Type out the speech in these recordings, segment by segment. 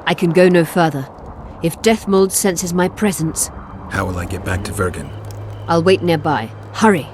I can go no further. If Deathmold senses my presence... How will I get back to Vergen? I'll wait nearby. Hurry!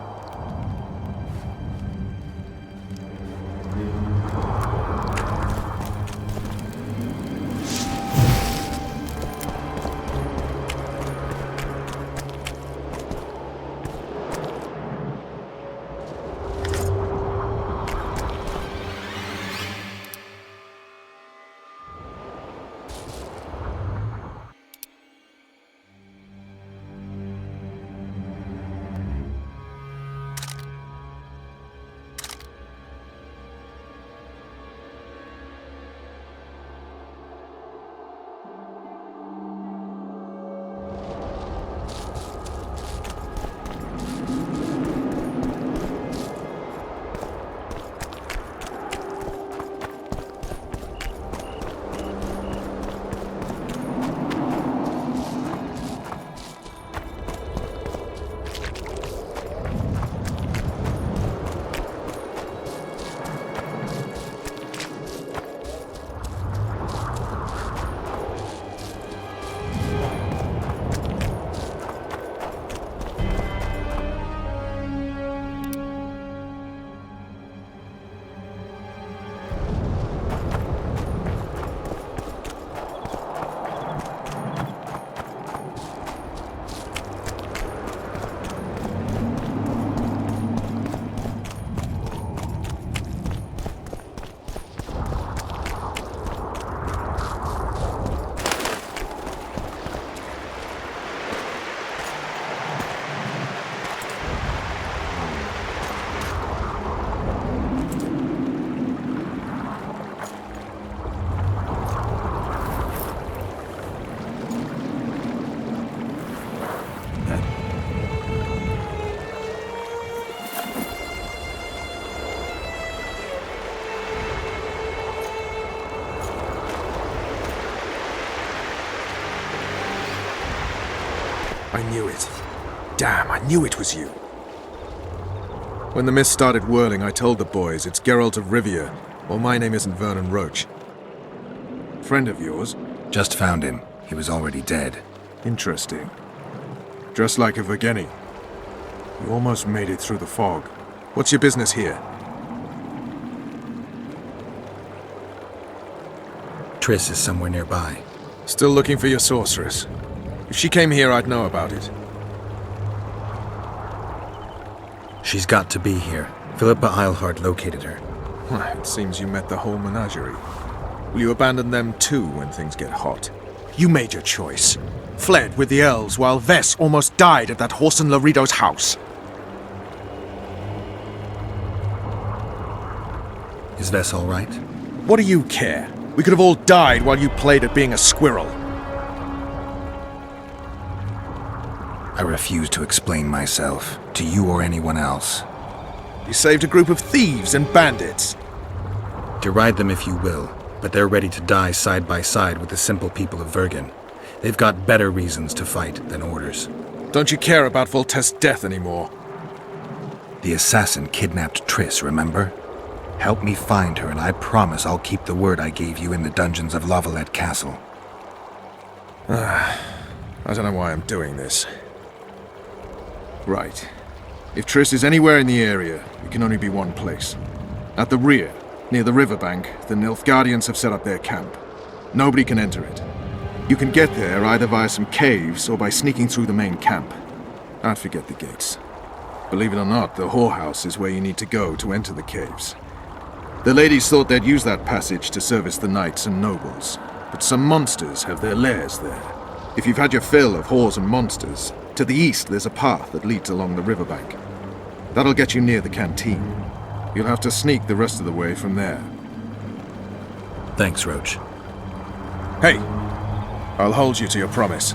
I knew it. Damn, I knew it was you. When the mist started whirling, I told the boys it's Geralt of Rivia. Well, my name isn't Vernon Roche. Friend of yours? Just found him. He was already dead. Interesting. Just like a Vergenni. You almost made it through the fog. What's your business here? Triss is somewhere nearby. Still looking for your sorceress. If she came here, I'd know about it. She's got to be here. Philippa Eilhart located her. It seems you met the whole menagerie. Will you abandon them too when things get hot? You made your choice. Fled with the elves while Vess almost died at that Horson Larido's house. Is Vess all right? What do you care? We could have all died while you played at being a squirrel. I refuse to explain myself, to you or anyone else. You saved a group of thieves and bandits. Deride them if you will, but they're ready to die side by side with the simple people of Vergen. They've got better reasons to fight than orders. Don't you care about Voltest's death anymore? The assassin kidnapped Triss, remember? Help me find her, and I promise I'll keep the word I gave you in the dungeons of Lavalette Castle. I don't know why I'm doing this. Right. If Triss is anywhere in the area, it can only be one place. At the rear, near the riverbank, the Nilfgaardians have set up their camp. Nobody can enter it. You can get there either via some caves or by sneaking through the main camp. I'd forget the gates. Believe it or not, the whorehouse is where you need to go to enter the caves. The ladies thought they'd use that passage to service the knights and nobles, but some monsters have their lairs there. If you've had your fill of whores and monsters, to the east there's a path that leads along the riverbank. That'll get you near the canteen. You'll have to sneak the rest of the way from there. Thanks, Roche. Hey! I'll hold you to your promise.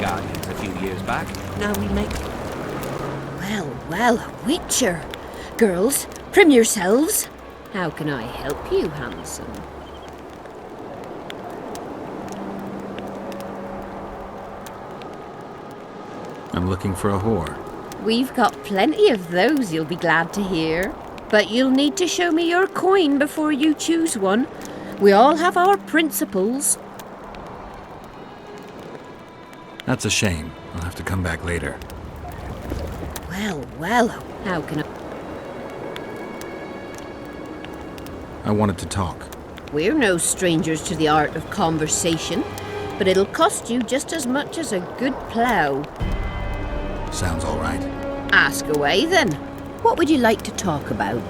Nilfgaardians a few years back. Now we make... Well, well, a witcher. Girls, prim yourselves. How can I help you, handsome? I'm looking for a whore. We've got plenty of those, you'll be glad to hear. But you'll need to show me your coin before you choose one. We all have our principles. That's a shame. I'll have to come back later. Well, well, how can I wanted to talk. We're no strangers to the art of conversation, but it'll cost you just as much as a good plough. Sounds all right. Ask away, then. What would you like to talk about?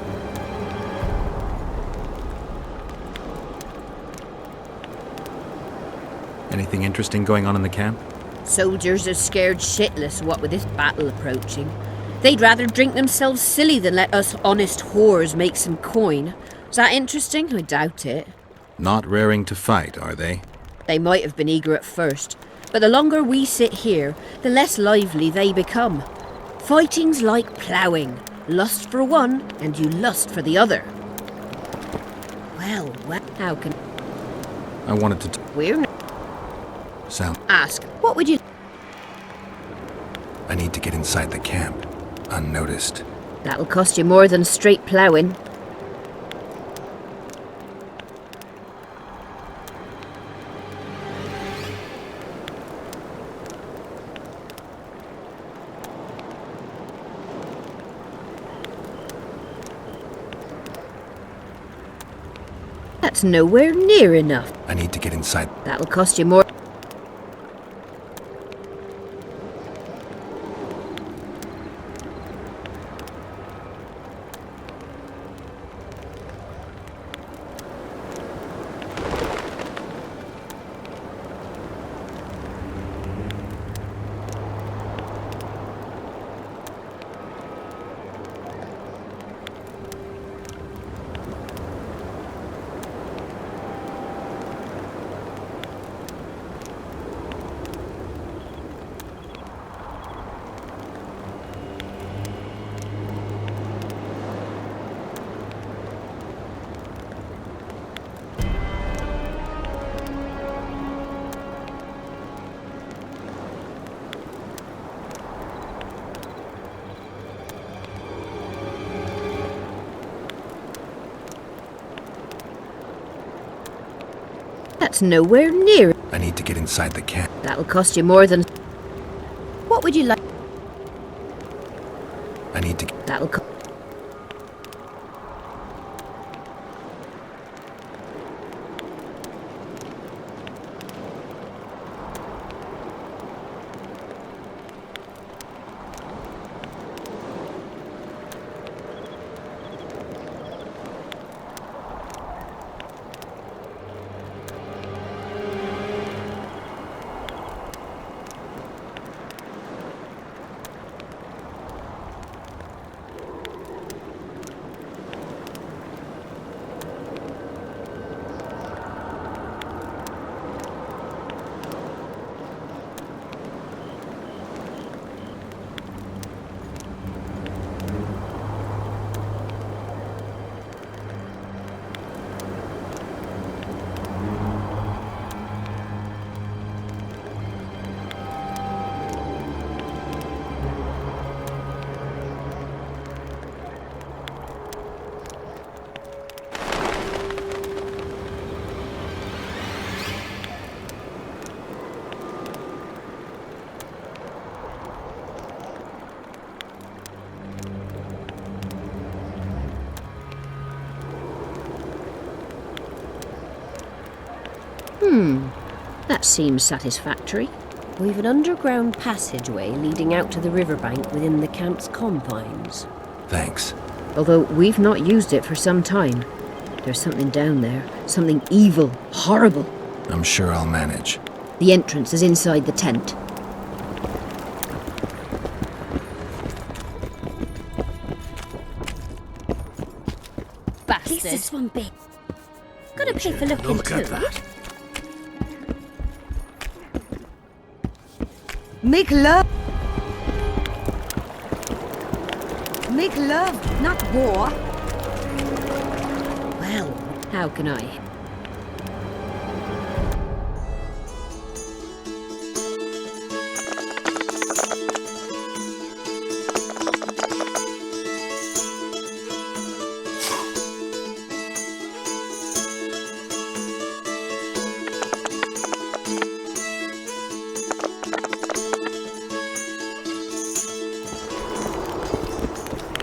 Anything interesting going on in the camp? Soldiers are scared shitless, what with this battle approaching. They'd rather drink themselves silly than let us honest whores make some coin. Is that interesting? I doubt it. Not raring to fight, are they? They might have been eager at first, but the longer we sit here, the less lively they become. Fighting's like ploughing. Lust for one, and you lust for the other. Well, well, how can... I wanted to We're... sound. Ask, what would you... I need to get inside the camp, unnoticed. That'll cost you more than straight ploughing. That's nowhere near enough. I need to get inside. That'll cost you more. That's nowhere near. I need to get inside the camp. That'll cost you more than... What would you like? I need to. That'll cost... That seems satisfactory. We've an underground passageway leading out to the riverbank within the camp's confines. Thanks. Although we've not used it for some time. There's something down there. Something evil, horrible. I'm sure I'll manage. The entrance is inside the tent. Bastard. This one bit. Gotta pay for looking Look too. at that. Make love. Make love, not war. Well, how can I?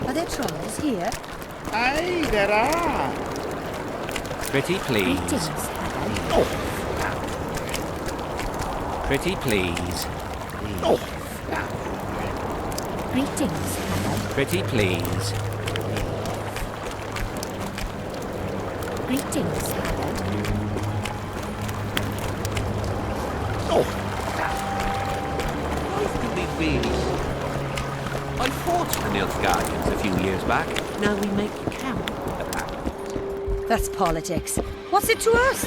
Are there trolls here? Aye, there are. Pretty please. Greetings, Haggard. Pretty please. Greetings, Haggard. Pretty please. Greetings, Haggard. Life can be really. I fought the Nilfgaardians a few years back. Now we make camp, apparently. That's politics. What's it to us?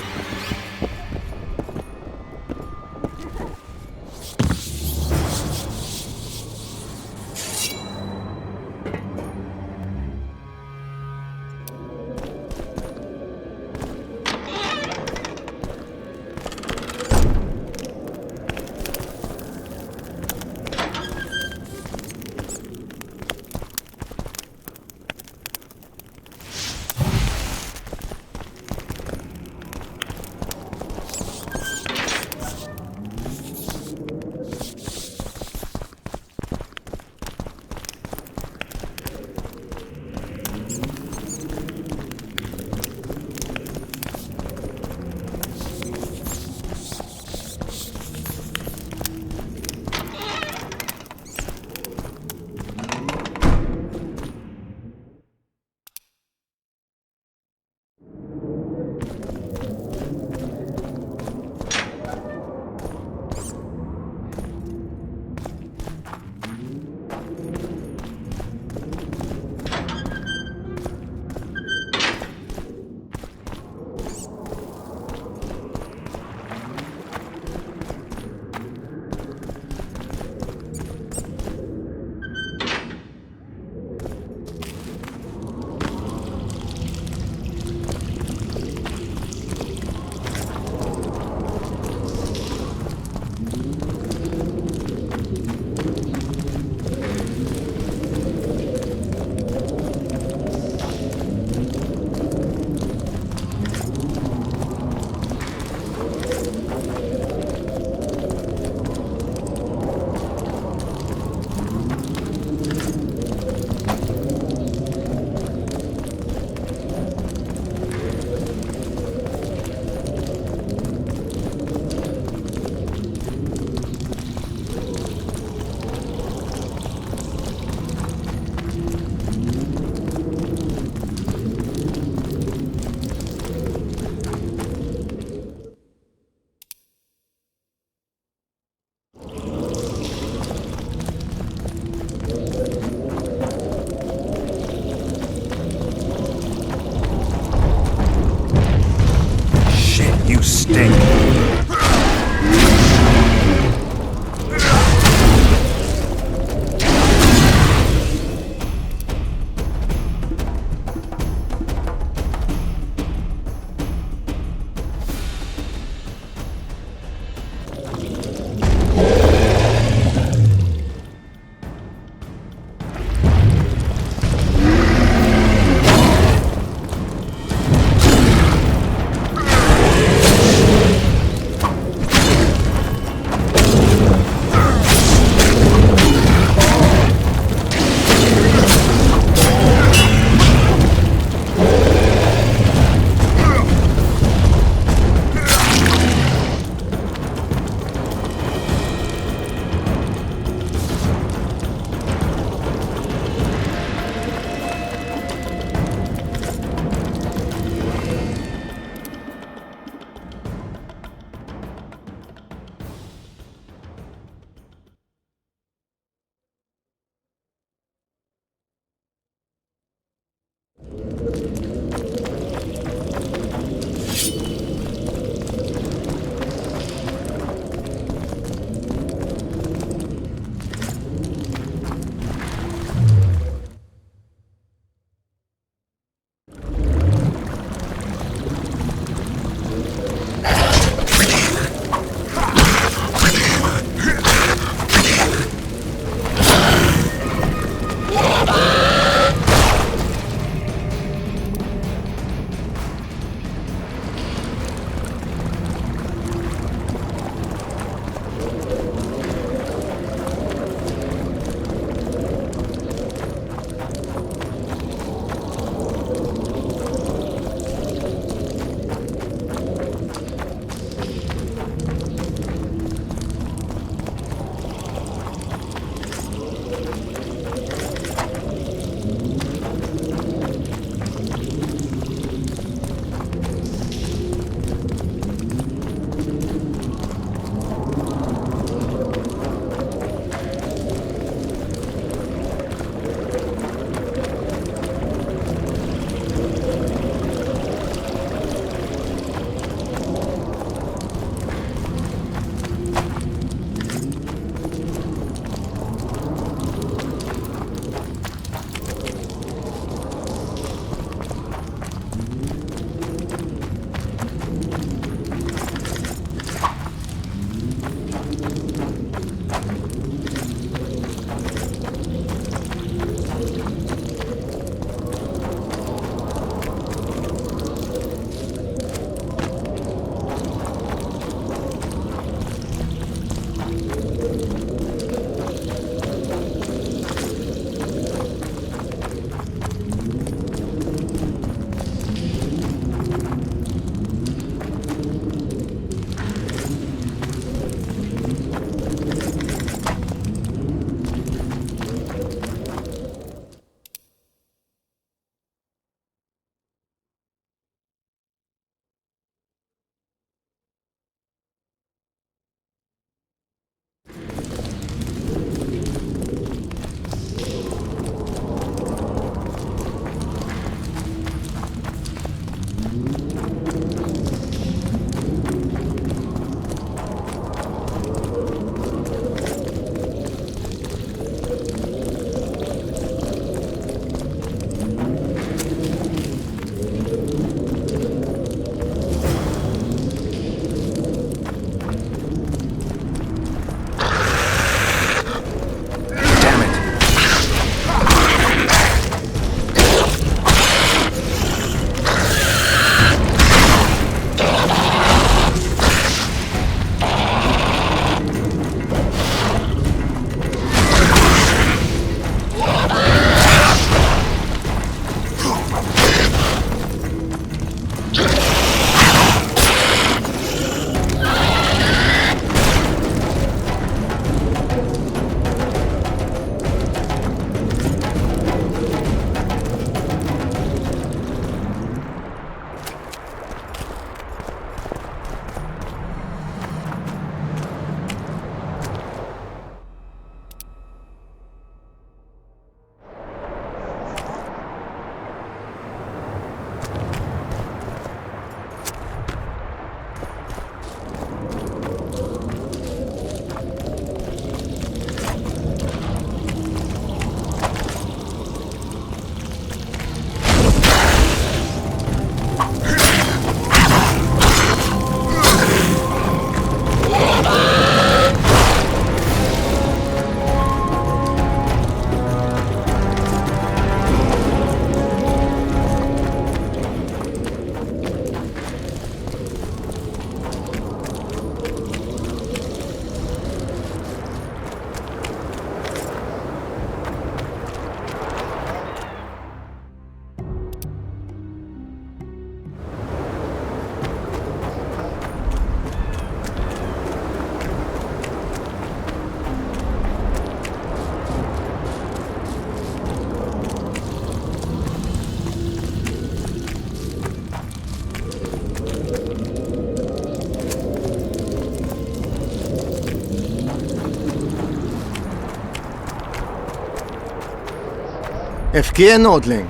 FK Nordling,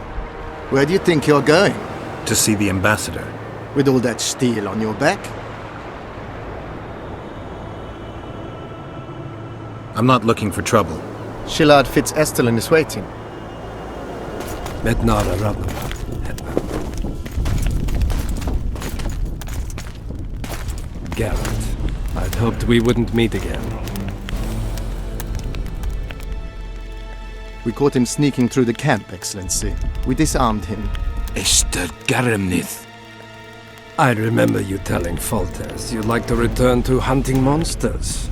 where do you think you're going? To see the ambassador. With all that steel on your back? I'm not looking for trouble. Shillard Fitz-Estelin is waiting. Metnara Ravnamat, Hetman. Garrett, I'd hoped we wouldn't meet again. We caught him sneaking through the camp, Excellency. We disarmed him. Ester Garemnith. I remember you telling Foltest you'd like to return to hunting monsters.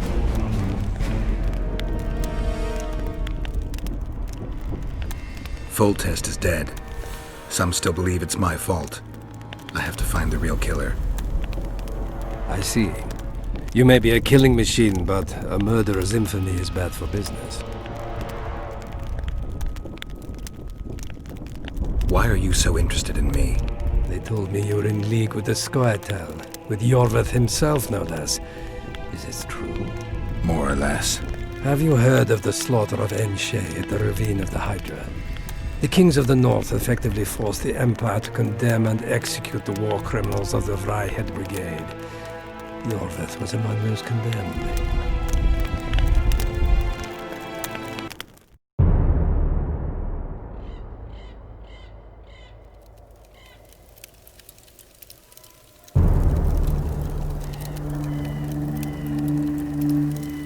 Foltest is dead. Some still believe it's my fault. I have to find the real killer. I see. You may be a killing machine, but a murderer's infamy is bad for business. Why are you so interested in me? They told me you're in league with the Scoia'tael, with Iorveth himself, no less. Is this true? More or less. Have you heard of the slaughter of Enshe at the Ravine of the Hydra? The kings of the North effectively forced the Empire to condemn and execute the war criminals of the Vryhed Brigade. Iorveth was among those condemned.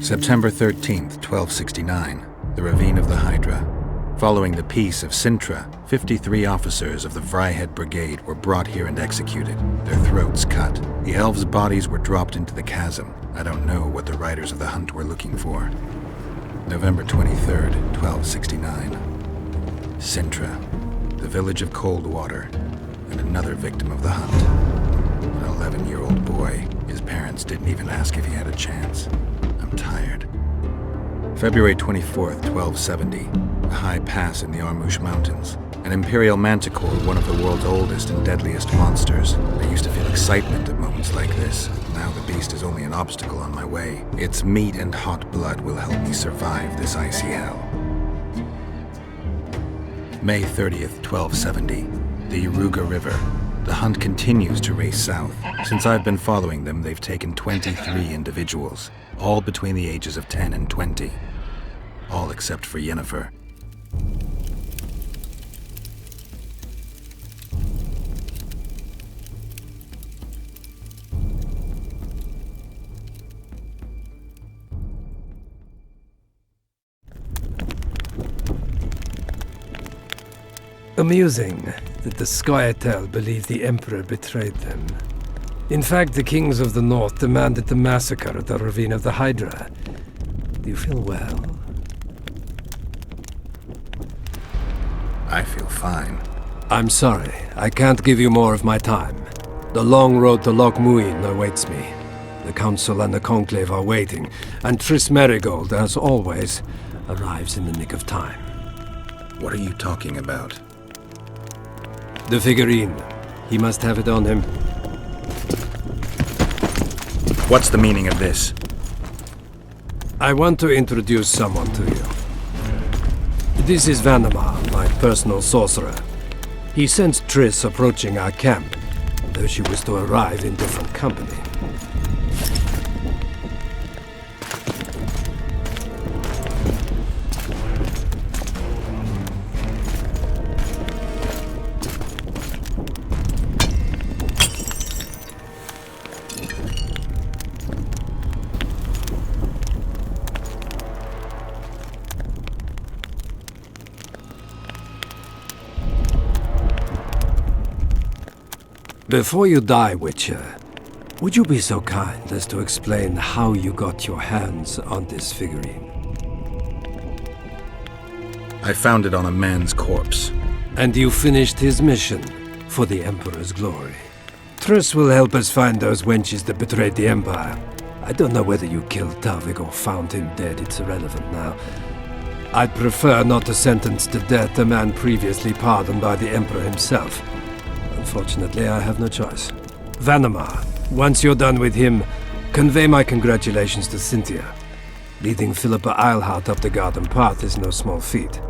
September 13th, 1269, the Ravine of the Hydra. Following the Peace of Sintra, 53 officers of the Vryhed Brigade were brought here and executed, their throats cut. The elves' bodies were dropped into the chasm. I don't know what the riders of the hunt were looking for. November 23rd, 1269. Sintra, the village of Coldwater, and another victim of the hunt. An 11-year-old boy. His parents didn't even ask if he had a chance. I'm tired. February 24th, 1270. A high pass in the Armouche Mountains. An Imperial Manticore, one of the world's oldest and deadliest monsters. I used to feel excitement at moments like this. Now the beast is only an obstacle on my way. Its meat and hot blood will help me survive this icy hell. May 30th, 1270. The Iruga River. The hunt continues to race south. Since I've been following them, they've taken 23 individuals, all between the ages of 10 and 20. All except for Yennefer. Amusing that the Scoia'tael believe the Emperor betrayed them. In fact, the kings of the North demanded the massacre at the Ravine of the Hydra. Do you feel well? I feel fine. I'm sorry, I can't give you more of my time. The long road to Loch Muin awaits me. The Council and the Conclave are waiting, and Triss Merigold, as always, arrives in the nick of time. What are you talking about? The figurine. He must have it on him. What's the meaning of this? I want to introduce someone to you. This is Vanamar, my personal sorcerer. He sensed Triss approaching our camp, though she was to arrive in different company. Before you die, Witcher, would you be so kind as to explain how you got your hands on this figurine? I found it on a man's corpse. And you finished his mission for the Emperor's glory. Triss will help us find those wenches that betrayed the Empire. I don't know whether you killed Talvik or found him dead, it's irrelevant now. I'd prefer not to sentence to death a man previously pardoned by the Emperor himself. Unfortunately, I have no choice. Vanamar, once you're done with him, convey my congratulations to Cynthia. Leading Philippa Eilhart up the garden path is no small feat.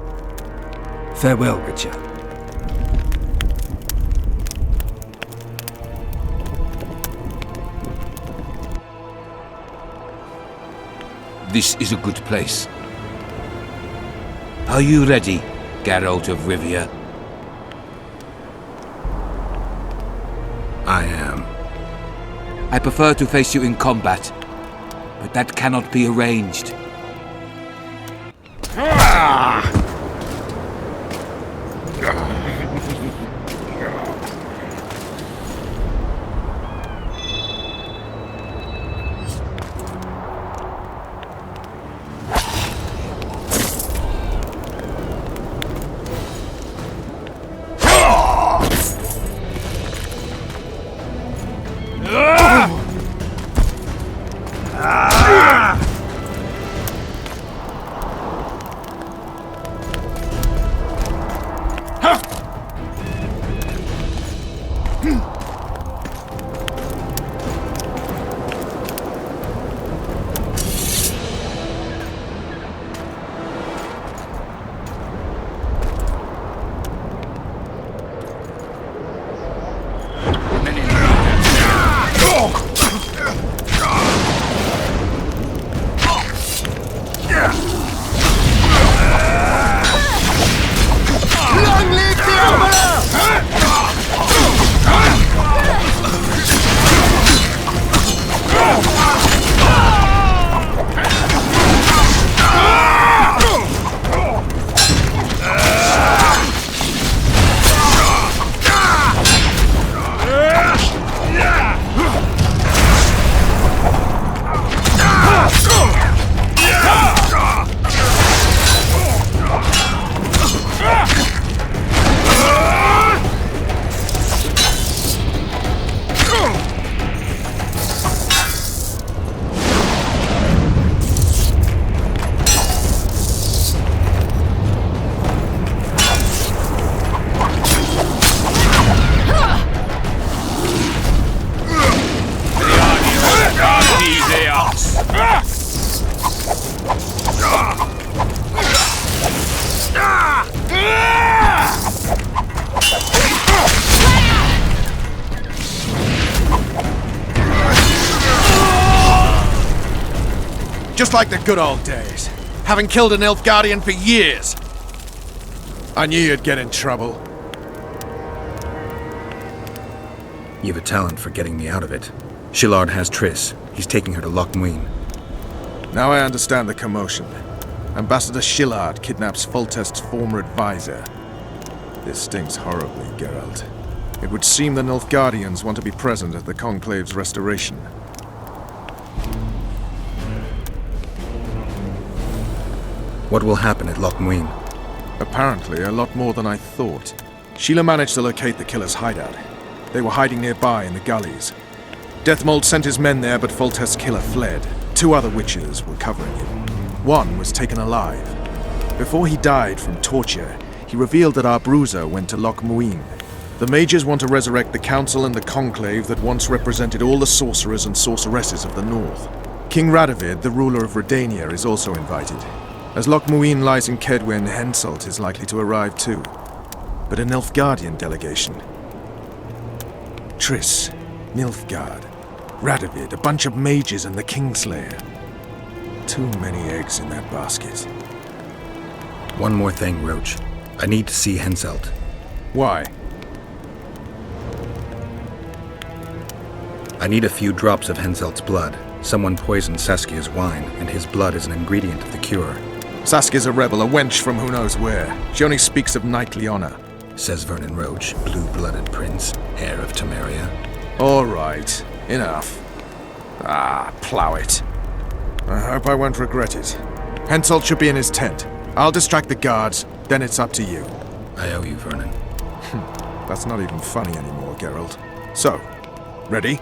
Farewell, Witcher. This is a good place. Are you ready, Geralt of Rivia? I am. I prefer to face you in combat, but that cannot be arranged. Just like the good old days. Having killed an Nilfgaardian for years. I knew you'd get in trouble. You've a talent for getting me out of it. Shillard has Triss. He's taking her to Loch Muin. Now I understand the commotion. Ambassador Shillard kidnaps Foltest's former advisor. This stinks horribly, Geralt. It would seem the Nilfgaardians want to be present at the Conclave's restoration. What will happen at Loch Muin? Apparently, a lot more than I thought. Sheila managed to locate the killer's hideout. They were hiding nearby in the gullies. Deathmold sent his men there, but Foltest's killer fled. 2 other witches were covering him. One was taken alive. Before he died from torture, he revealed that our bruiser went to Loch Muin. The mages want to resurrect the council and the conclave that once represented all the sorcerers and sorceresses of the north. King Radovid, the ruler of Redania, is also invited. As Loch Muin lies in Kedwen, Henselt is likely to arrive too. But a Nilfgaardian delegation. Triss, Nilfgaard, Radovid, a bunch of mages and the Kingslayer. Too many eggs in that basket. One more thing, Roach. I need to see Henselt. Why? I need a few drops of Henselt's blood. Someone poisoned Saskia's wine, and his blood is an ingredient of the cure. Saskia's a rebel, a wench from who knows where. She only speaks of knightly honor. Says Vernon Roach, blue-blooded prince, heir of Temeria. All right, enough. Plow it. I hope I won't regret it. Henselt should be in his tent. I'll distract the guards, then it's up to you. I owe you, Vernon. That's not even funny anymore, Geralt. So, ready?